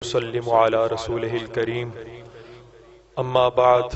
وسلم على رسوله الكريم اما بعد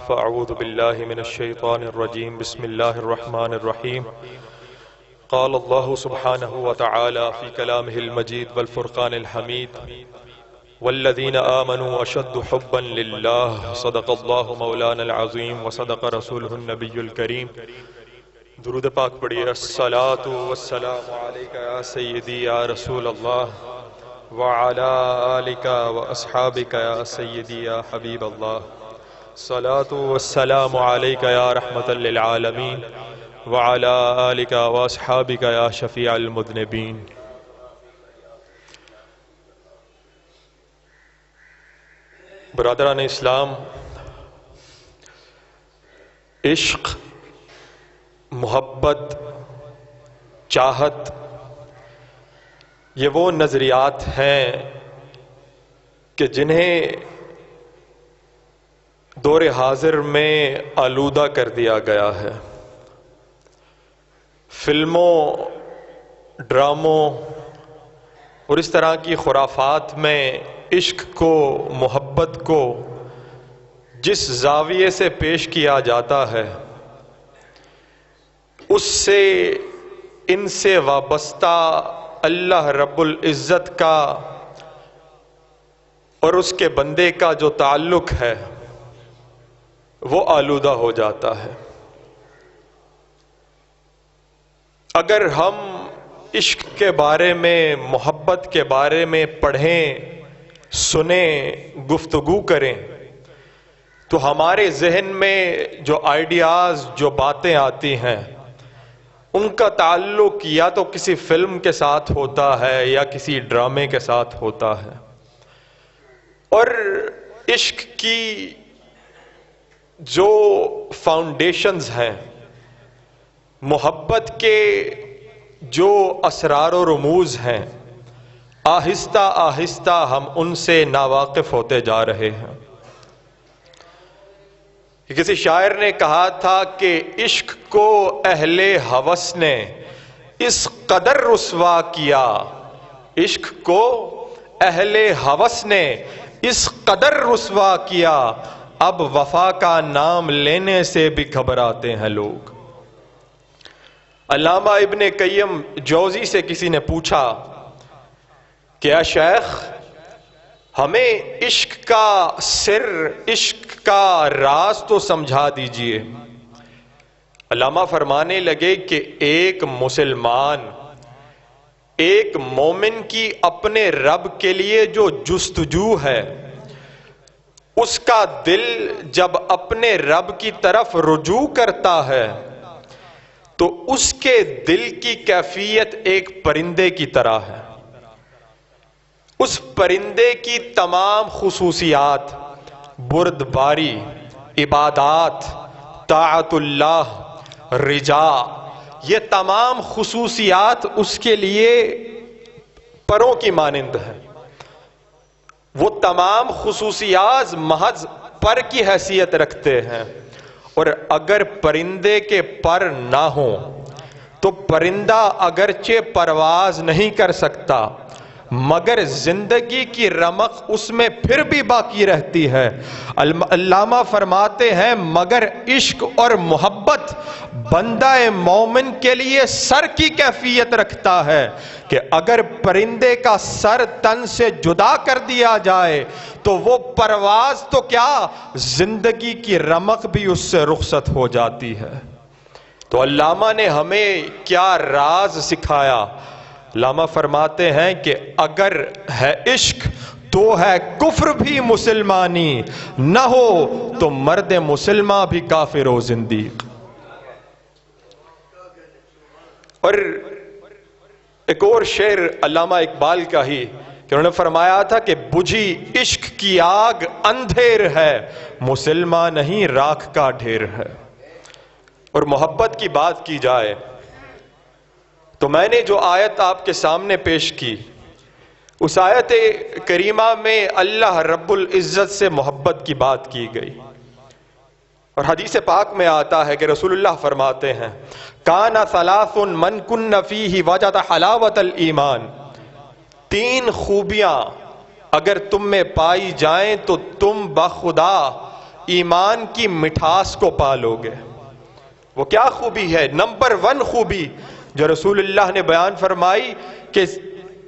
فاعوذ بالله من الشيطان الرجيم بسم الله الرحمن الرحيم قال الله سبحانه وتعالى في كلامه المجيد والفرقان الحميد والذين آمنوا أشد حبا لله صدق الله مولانا العظيم وصدق رسوله النبي الكريم درود پاک پڑھیے الصلاة والسلام علیک یا سیدی یا رسول اللہ وعلى آلك وأصحابك يا سيدي يا حبيب الله صلاة والسلام عليك يا رحمة للعالمين وعلى آلك وأصحابك يا شفيع المذنبين. برادران اسلام، عشق، محبت، چاہت یہ وہ نظریات ہیں کہ جنہیں دور حاضر میں آلودہ کر دیا گیا ہے. فلموں، ڈراموں اور اس طرح کی خرافات میں عشق کو، محبت کو جس زاویے سے پیش کیا جاتا ہے اس سے ان سے وابستہ اللہ رب العزت کا اور اس کے بندے کا جو تعلق ہے وہ آلودہ ہو جاتا ہے. اگر ہم عشق کے بارے میں، محبت کے بارے میں پڑھیں، سنیں، گفتگو کریں تو ہمارے ذہن میں جو آئیڈیاز، جو باتیں آتی ہیں ان کا تعلق یا تو کسی فلم کے ساتھ ہوتا ہے یا کسی ڈرامے کے ساتھ ہوتا ہے. اور عشق کی جو فاؤنڈیشنز ہیں، محبت کے جو اسرار و رموز ہیں، آہستہ آہستہ ہم ان سے ناواقف ہوتے جا رہے ہیں. کسی شاعر نے کہا تھا کہ عشق کو اہل ہوس نے اس قدر رسوا کیا، عشق کو اہل ہوس نے اس قدر رسوا کیا، اب وفا کا نام لینے سے بھی گھبراتے ہیں لوگ. علامہ ابن قیم جوزی سے کسی نے پوچھا کہ اے شیخ، ہمیں عشق کا سر، عشق کا راز تو سمجھا دیجئے. علامہ فرمانے لگے کہ ایک مسلمان، ایک مومن کی اپنے رب کے لیے جو جستجو ہے، اس کا دل جب اپنے رب کی طرف رجوع کرتا ہے تو اس کے دل کی کیفیت ایک پرندے کی طرح ہے. اس پرندے کی تمام خصوصیات، بردباری، عبادات، طاعت اللہ، رجا، یہ تمام خصوصیات اس کے لیے پروں کی مانند ہیں. وہ تمام خصوصیات محض پر کی حیثیت رکھتے ہیں. اور اگر پرندے کے پر نہ ہوں تو پرندہ اگرچہ پرواز نہیں کر سکتا مگر زندگی کی رمق اس میں پھر بھی باقی رہتی ہے. علامہ فرماتے ہیں مگر عشق اور محبت بندہ مومن کے لیے سر کی کیفیت رکھتا ہے کہ اگر پرندے کا سر تن سے جدا کر دیا جائے تو وہ پرواز تو کیا، زندگی کی رمق بھی اس سے رخصت ہو جاتی ہے. تو علامہ نے ہمیں کیا راز سکھایا. علامہ فرماتے ہیں کہ اگر ہے عشق تو ہے کفر بھی مسلمانی، نہ ہو تو مرد مسلمہ بھی کافر و زندیق. اور ایک اور شعر علامہ اقبال کا ہی کہ انہوں نے فرمایا تھا کہ بجھی عشق کی آگ اندھیر ہے، مسلمہ نہیں راکھ کا ڈھیر ہے. اور محبت کی بات کی جائے تو میں نے جو آیت آپ کے سامنے پیش کی، اس آیت کریمہ میں اللہ رب العزت سے محبت کی بات کی گئی. اور حدیث پاک میں آتا ہے کہ رسول اللہ فرماتے ہیں کان ثلاث من کن فیہ وجد حلاوت الایمان. تین خوبیاں اگر تم میں پائی جائیں تو تم بخدا ایمان کی مٹھاس کو پالو گے۔ وہ کیا خوبی ہے؟ نمبر 1 خوبی جو رسول اللہ نے بیان فرمائی کہ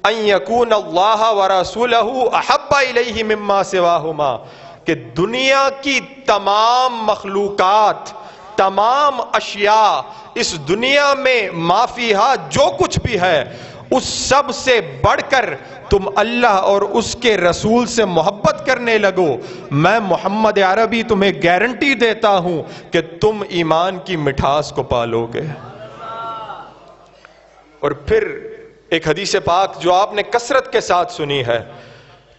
ان یکون اللہ ورسولہ احب الیہ مما سواہما، کہ دنیا کی تمام مخلوقات، تمام اشیاء، اس دنیا میں ما فیہا جو کچھ بھی ہے، اس سب سے بڑھ کر تم اللہ اور اس کے رسول سے محبت کرنے لگو، میں محمد عربی تمہیں گارنٹی دیتا ہوں کہ تم ایمان کی مٹھاس کو پالو گے۔ اور پھر ایک حدیث پاک جو آپ نے کثرت کے ساتھ سنی ہے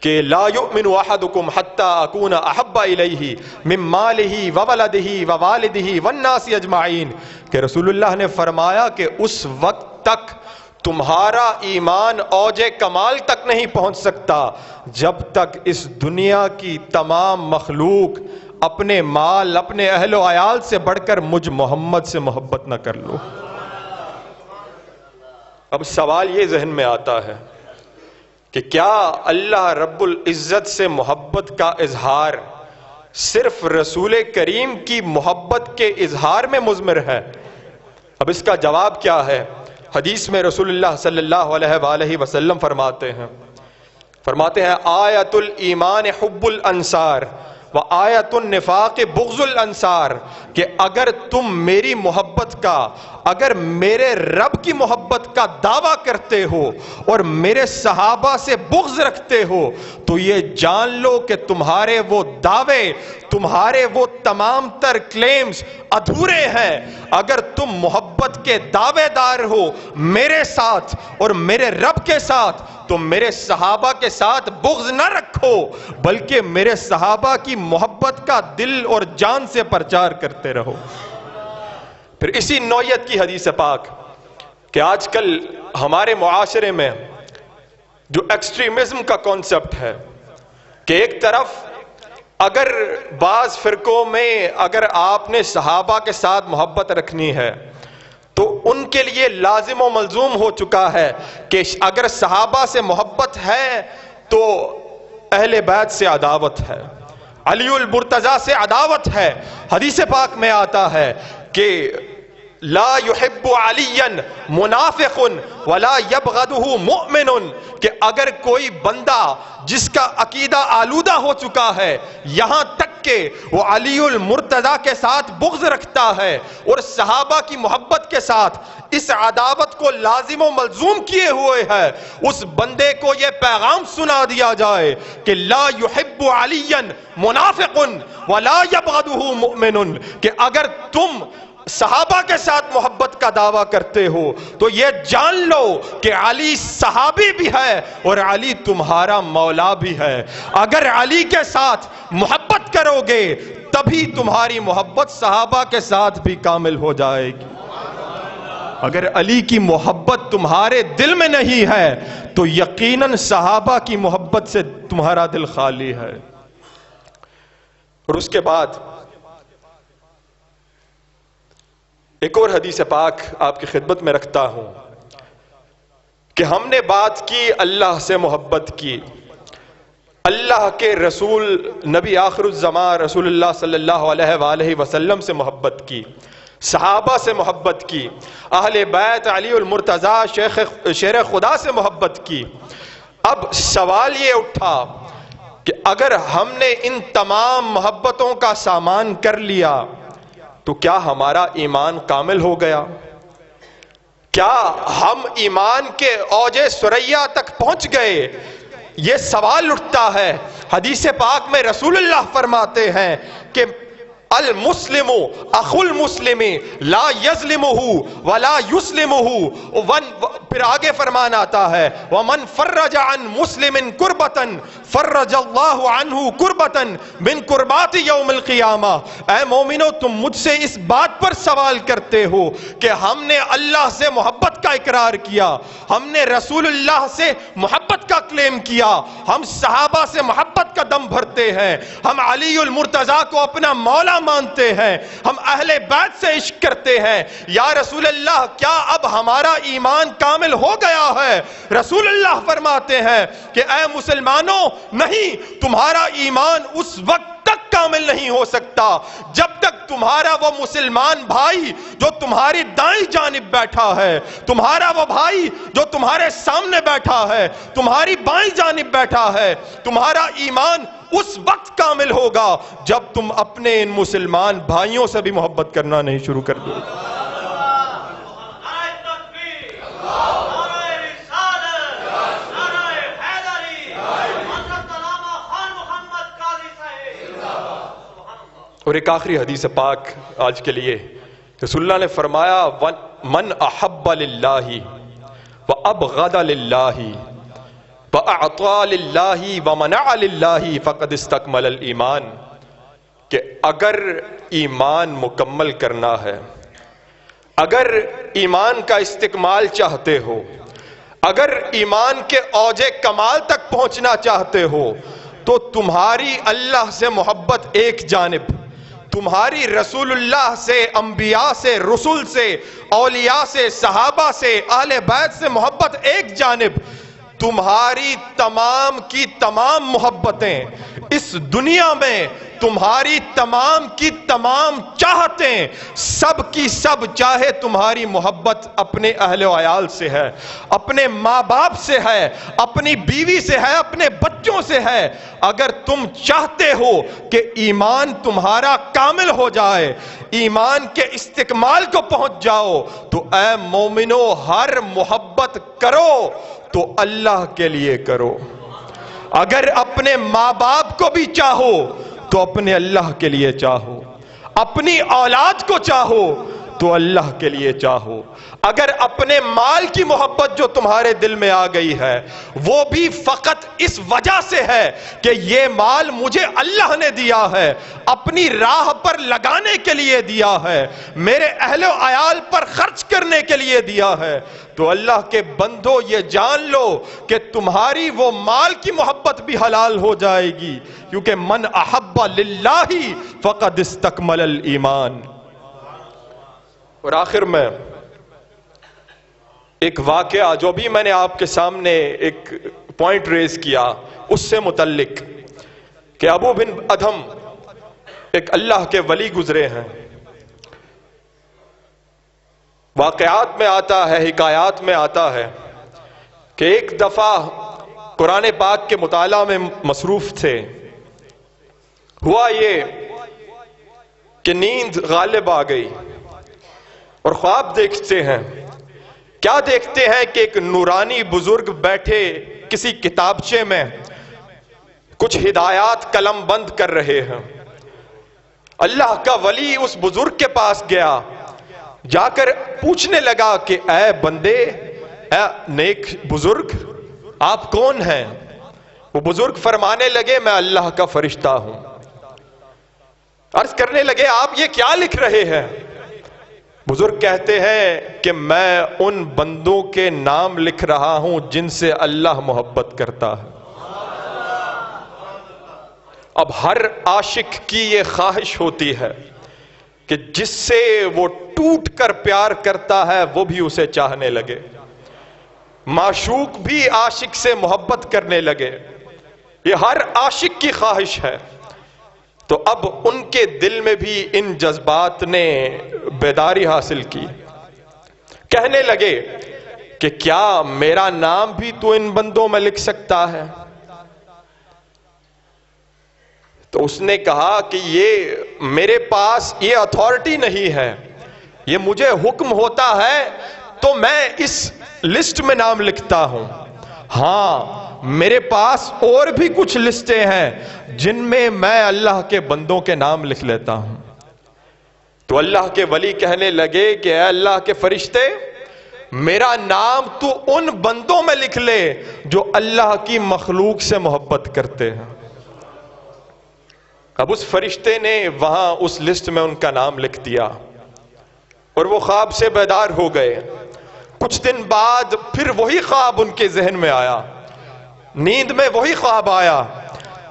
کہ لا یؤمن احدکم حتی اکون احب الیہ من مالہ وولدہ ووالدہ والناس اجمعین، کہ رسول اللہ نے فرمایا کہ اس وقت تک تمہارا ایمان اوج کمال تک نہیں پہنچ سکتا جب تک اس دنیا کی تمام مخلوق اپنے مال، اپنے اہل و عیال سے بڑھ کر مجھ محمد سے محبت نہ کر لو۔ اب سوال یہ ذہن میں آتا ہے کہ کیا اللہ رب العزت سے محبت کا اظہار صرف رسول کریم کی محبت کے اظہار میں مضمر ہے؟ اب اس کا جواب کیا ہے؟ حدیث میں رسول اللہ صلی اللہ علیہ وآلہ وسلم فرماتے ہیں آیت الایمان حب الانصار و آیت النفاق بغض الانصار، کہ اگر تم میری محبت کا، اگر میرے رب کی محبت کا دعویٰ کرتے ہو اور میرے صحابہ سے بغض رکھتے ہو تو یہ جان لو کہ تمہارے وہ دعوے، تمہارے وہ تمام تر کلیمز ادھورے ہیں۔ اگر تم محبت کے دعوے دار ہو میرے ساتھ اور میرے رب کے ساتھ تو میرے صحابہ کے ساتھ بغض نہ رکھو، بلکہ میرے صحابہ کی محبت کا دل اور جان سے پرچار کرتے رہو۔ پھر اسی نوعیت کی حدیث پاک کہ آج کل ہمارے معاشرے میں جو ایکسٹریمزم کا کانسیپٹ ہے کہ ایک طرف اگر بعض فرقوں میں اگر آپ نے صحابہ کے ساتھ محبت رکھنی ہے تو ان کے لیے لازم و ملزوم ہو چکا ہے کہ اگر صحابہ سے محبت ہے تو اہل بیت سے عداوت ہے، علی المرتضیٰ سے عداوت ہے۔ حدیث پاک میں آتا ہے کہ لا يحب علیا منافق ولا یبغضہ مؤمن، کہ اگر کوئی بندہ جس کا عقیدہ آلودہ ہو چکا ہے یہاں تک کہ وہ علی المرتضیٰ کے ساتھ بغض رکھتا ہے اور صحابہ کی محبت کے ساتھ اس عداوت کو لازم و ملزوم کیے ہوئے ہے، اس بندے کو یہ پیغام سنا دیا جائے کہ لا يحب علیا منافق ولا یبغضہ مؤمن، کہ اگر تم صحابہ کے ساتھ محبت کا دعویٰ کرتے ہو تو یہ جان لو کہ علی صحابی بھی ہے اور علی تمہارا مولا بھی ہے۔ اگر علی کے ساتھ محبت کرو گے تبھی تمہاری محبت صحابہ کے ساتھ بھی کامل ہو جائے گی۔ اگر علی کی محبت تمہارے دل میں نہیں ہے تو یقیناً صحابہ کی محبت سے تمہارا دل خالی ہے۔ اور اس کے بعد ایک اور حدیث پاک آپ کی خدمت میں رکھتا ہوں کہ ہم نے بات کی اللہ سے محبت کی، اللہ کے رسول نبی آخر الزمان رسول اللہ صلی اللہ علیہ وآلہ وسلم سے محبت کی، صحابہ سے محبت کی، اہل بیت علی المرتضیٰ شیر خدا سے محبت کی۔ اب سوال یہ اٹھا کہ اگر ہم نے ان تمام محبتوں کا سامان کر لیا تو کیا ہمارا ایمان کامل ہو گیا؟ کیا ہم ایمان کے اوج ثریا تک پہنچ گئے؟ یہ سوال اٹھتا ہے۔ حدیث پاک میں رسول اللہ فرماتے ہیں کہ المسلم اخو المسلم لا یظلمہ ولا یسلمہ، پھر آگے فرمان آتا ہے ومن فرج عن مسلم کربتا فرج اللہ عنہ کربتا من کربات یوم القیامہ۔ اے مومنو، تم مجھ سے اس بات پر سوال کرتے ہو کہ ہم نے اللہ سے محبت کا اقرار کیا، ہم نے رسول اللہ سے محبت کا کلیم کیا، ہم صحابہ سے محبت کا دم بھرتے ہیں، ہم علی المرتضیٰ کو اپنا مولا مانتے ہیں، ہم اہل بیت سے عشق کرتے ہیں، یا رسول اللہ کیا اب ہمارا ایمان کامل ہو گیا ہے؟ رسول اللہ فرماتے ہیں کہ اے مسلمانوں، نہیں، تمہارا ایمان اس وقت تک کامل نہیں ہو سکتا جب تک تمہارا وہ مسلمان بھائی جو تمہاری دائیں جانب بیٹھا ہے، تمہارا وہ بھائی جو تمہارے سامنے بیٹھا ہے، تمہاری بائیں جانب بیٹھا ہے، تمہارا ایمان اس وقت کامل ہوگا جب تم اپنے ان مسلمان بھائیوں سے بھی محبت کرنا نہیں شروع کر دو۔ اور ایک آخری حدیث پاک آج کے لیے، رسول اللہ نے فرمایا من احب للہ وابغض للہ واعطى للہ ومنع للہ فقد استکمل الایمان، کہ اگر ایمان مکمل کرنا ہے، اگر ایمان کا استکمال چاہتے ہو، اگر ایمان کے اوج کمال تک پہنچنا چاہتے ہو، تو تمہاری اللہ سے محبت ایک جانب، تمہاری رسول اللہ سے، انبیاء سے، رسول سے، اولیاء سے، صحابہ سے، اہل بیت سے محبت ایک جانب، تمہاری تمام کی تمام محبتیں اس دنیا میں، تمہاری تمام کی تمام چاہتیں، سب کی سب، چاہے تمہاری محبت اپنے اہل و عیال سے ہے، اپنے ماں باپ سے ہے، اپنی بیوی سے ہے، اپنے بچوں سے ہے، اگر تم چاہتے ہو کہ ایمان تمہارا کامل ہو جائے، ایمان کے استکمال کو پہنچ جاؤ، تو اے مومنو، ہر محبت کرو تو اللہ کے لیے کرو۔ اگر اپنے ماں باپ کو بھی چاہو تو اپنے اللہ کے لیے چاہو، اپنی اولاد کو چاہو تو اللہ کے لیے چاہو۔ اگر اپنے مال کی محبت جو تمہارے دل میں آ گئی ہے، وہ بھی فقط اس وجہ سے ہے کہ یہ مال مجھے اللہ نے دیا ہے، اپنی راہ پر لگانے کے لیے دیا ہے، میرے اہل و عیال پر خرچ کرنے کے لیے دیا ہے، تو اللہ کے بندو یہ جان لو کہ تمہاری وہ مال کی محبت بھی حلال ہو جائے گی، کیونکہ من احب للہ فقد استکمل الایمان۔ اور آخر میں ایک واقعہ جو بھی میں نے آپ کے سامنے ایک پوائنٹ ریز کیا اس سے متعلق، کہ ابو بن ادھم ایک اللہ کے ولی گزرے ہیں، واقعات میں آتا ہے، حکایات میں آتا ہے کہ ایک دفعہ قرآن پاک کے مطالعہ میں مصروف تھے، ہوا یہ کہ نیند غالب آ گئی اور خواب دیکھتے ہیں۔ کیا دیکھتے ہیں کہ ایک نورانی بزرگ بیٹھے کسی کتابچے میں کچھ ہدایات قلم بند کر رہے ہیں۔ اللہ کا ولی اس بزرگ کے پاس گیا، جا کر پوچھنے لگا کہ اے بندے، اے نیک بزرگ، آپ کون ہیں؟ وہ بزرگ فرمانے لگے میں اللہ کا فرشتہ ہوں۔ عرض کرنے لگے آپ یہ کیا لکھ رہے ہیں؟ بزرگ کہتے ہیں کہ میں ان بندوں کے نام لکھ رہا ہوں جن سے اللہ محبت کرتا ہے۔ اب ہر عاشق کی یہ خواہش ہوتی ہے کہ جس سے وہ ٹوٹ کر پیار کرتا ہے وہ بھی اسے چاہنے لگے، معشوق بھی عاشق سے محبت کرنے لگے، یہ ہر عاشق کی خواہش ہے۔ تو اب ان کے دل میں بھی ان جذبات نے بیداری حاصل کی، کہنے لگے کہ کیا میرا نام بھی تو ان بندوں میں لکھ سکتا ہے؟ تو اس نے کہا کہ یہ میرے پاس یہ اتھارٹی نہیں ہے، یہ مجھے حکم ہوتا ہے تو میں اس لسٹ میں نام لکھتا ہوں، ہاں میرے پاس اور بھی کچھ لسٹیں ہیں جن میں میں اللہ کے بندوں کے نام لکھ لیتا ہوں۔ تو اللہ کے ولی کہنے لگے کہ اے اللہ کے فرشتے، میرا نام تو ان بندوں میں لکھ لے جو اللہ کی مخلوق سے محبت کرتے ہیں۔ اب اس فرشتے نے وہاں اس لسٹ میں ان کا نام لکھ دیا اور وہ خواب سے بیدار ہو گئے۔ کچھ دن بعد پھر وہی خواب ان کے ذہن میں آیا، نیند میں وہی خواب آیا،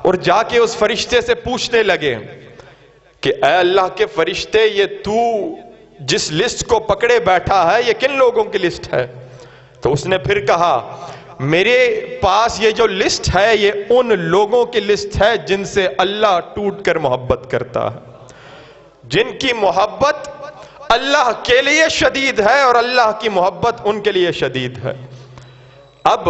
اور جا کے اس فرشتے سے پوچھنے لگے کہ اے اللہ کے فرشتے، یہ تو جس لسٹ کو پکڑے بیٹھا ہے یہ کن لوگوں کی لسٹ ہے؟ تو اس نے پھر کہا میرے پاس یہ جو لسٹ ہے یہ ان لوگوں کی لسٹ ہے جن سے اللہ ٹوٹ کر محبت کرتا ہے، جن کی محبت اللہ کے لیے شدید ہے اور اللہ کی محبت ان کے لیے شدید ہے۔ اب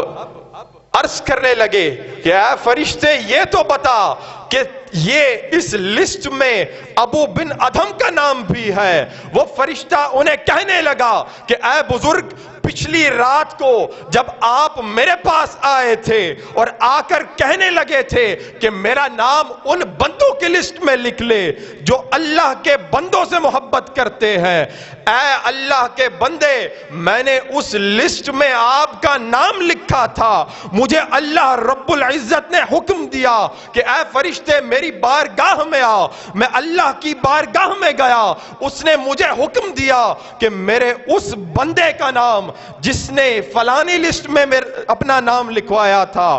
عرض کرنے لگے کہ اے فرشتے یہ تو بتا کہ یہ اس لسٹ میں ابو بن ادھم کا نام بھی ہے۔ وہ فرشتہ انہیں کہنے لگا کہ اے بزرگ، پچھلی رات کو جب آپ میرے پاس آئے تھے اور آ کر کہنے لگے تھے کہ میرا نام ان بندوں کی لسٹ میں لکھ لے جو اللہ کے بندوں سے محبت کرتے ہیں، اے اللہ کے بندے، میں نے اس لسٹ میں آپ کا نام لکھا تھا۔ مجھے اللہ رب العزت نے حکم دیا کہ اے فرشتے میری بارگاہ میں آ۔ میں اللہ کی بارگاہ میں گیا، اس نے مجھے حکم دیا کہ میرے اس بندے کا نام جس نے فلانی لسٹ میں اپنا نام لکھوایا تھا،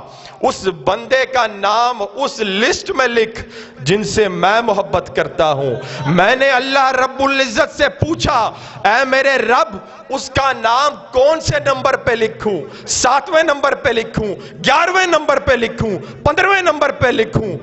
اس بندے کا نام اس لسٹ میں لکھ جن سے میں محبت کرتا ہوں۔ میں نے اللہ رب العزت سے پوچھا اے میرے رب، اس کا نام کون سے نمبر پہ لکھوں؟ 7ویں نمبر پہ لکھوں، 11ویں نمبر پہ لکھوں، 15ویں نمبر پہ لکھوں؟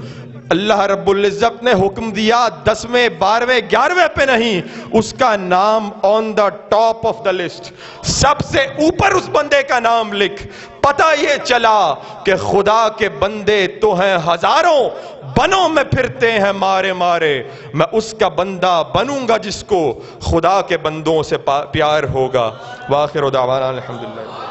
اللہ رب العزت نے حکم دیا 10ویں 12ویں 11ویں پہ نہیں، اس کا نام on the top of the list, سب سے اوپر اس بندے کا نام لکھ۔ پتہ یہ چلا کہ خدا کے بندے تو ہیں ہزاروں، بنوں میں پھرتے ہیں مارے مارے، میں اس کا بندہ بنوں گا جس کو خدا کے بندوں سے پیار ہوگا۔ وآخر دعوانا الحمدللہ۔